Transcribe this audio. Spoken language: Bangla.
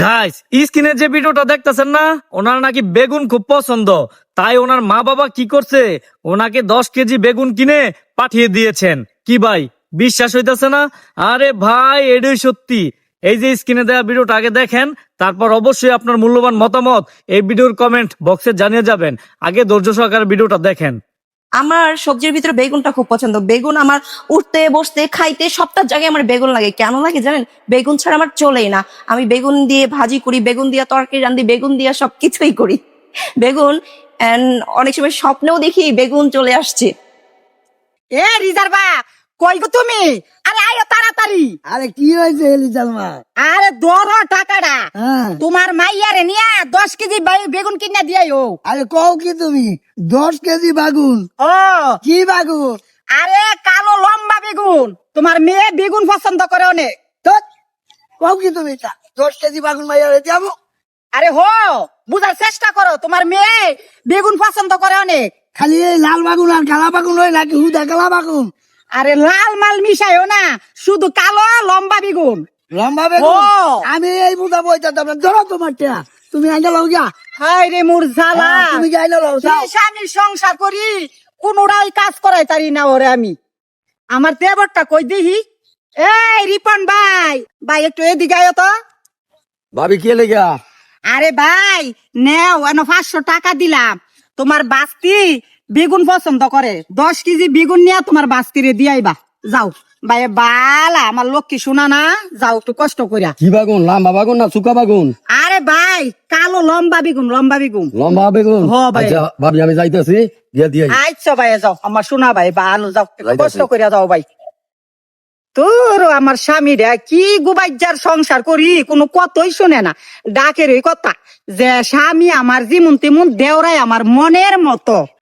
গাইস, স্ক্রিনের যে ভিডিওটা দেখতেছেন না, ওনার নাকি বেগুন খুব পছন্দ। তাই ওনার মা বাবা কি করছে, ওনাকে 10 কেজি বেগুন কিনে পাঠিয়ে দিয়েছেন। কি ভাই, বিশ্বাস হইতেছে না? আরে ভাই, এটাই সত্যি। এই যে স্ক্রিনে দেওয়া ভিডিওটা আগে দেখেন, তারপর অবশ্যই আপনার মূল্যবান মতামত এই ভিডিওর কমেন্ট বক্সে জানিয়ে যাবেন। আগে ধৈর্য সহকারে ভিডিওটা দেখেন। আমার সবজির ভিতরে বেগুনটা খুব পছন্দ। বেগুন আমার উঠতে বসতে খাইতে সবটা জায়গায় আমার বেগুন লাগে। কেন লাগে জানেন? বেগুন ছাড়া আমার চলেই না। আমি বেগুন দিয়ে ভাজি করি, বেগুন দিয়ে তরকারি রান্ধি, বেগুন দিয়ে সবকিছুই করি। বেগুন and অনেক সময় স্বপ্নেও দেখি বেগুন চলে আসছে। এ রিজার্ভা, কই গো তুমি? আরে আয় তাড়াতাড়ি। আরে কি হয়েছে লিজালমা? আরে ধরো টাকাটা। হ্যাঁ। তোমার মাইয়ারে নিয়ে 10 কেজি বেগুন কিনা দিয়াইও। আরে কও কি তুমি? 10 কেজি বাগুন? ও কি বাগুন? আরে কালো লম্বা বেগুন। তোমার মেয়ে বেগুন পছন্দ করে অনেক। ধ্যাৎ, কও কি তুমি? 10 কেজি বাগুন মাইয়ারে যাবো? আরে হো, বুঝার চেষ্টা করো, তোমার মেয়ে বেগুন পছন্দ করে অনেক। খালি এই লাল বাগুন আর কালা বাগুন হয় নাকি হুদা কালা বাগুন? আরে লাল মাল মিশাইও না, শুধু কালো লম্বা বেগুন। লম্বা বেগুন? ও। আমি এই বুঝা বইতাম না। ধরো তোমার টেয়া, তুমি আইনা লও গা। হায় রে মোর জ্বালা। তুমি কি আইনা লও? যাও। এই স্বামী সংসার করি, কোনটাই কাজ করাই তারি না ওরে আমি। আমার দেবরটা কই দিহি। এই রিপন ভাই, ভাই একটু এদিকে আয় তো। ভাবি কে লেগা? আরে ভাই নেও, 500 টাকা দিলাম। তোমার বাস্তি বেগুন পছন্দ করে, 10 কেজি বেগুন নিয়ে তোমার বাস্তিরে দিয়াইবা। যাও ভাই, বালা আমার লক্ষ্মী শোনা না, যাও একটু কষ্ট করিয়া। কি বাগুন? লাম্বা বাগুন না চুকা বাগুন? আরে ভাই কালো লম্বা বেগুন, লম্বা বেগুন। লম্বা বেগুন? হ ভাই। আচ্ছা ভাবি, আমি যাইতেছি, দিয়ে দিয়ে আচ্ছা ভাই, যাও আমার শোনা ভাই, ভালো যাও, একটু যাইতাছি। কষ্ট করিয়া যাও ভাই। তোর আমার স্বামীরা কি গুবাইজার সংসার করি, কোনো কতই শোনে না। ডাকের ওই কথা যে স্বামী আমার যেমন তেমন, দেওরাই আমার মনের মতো।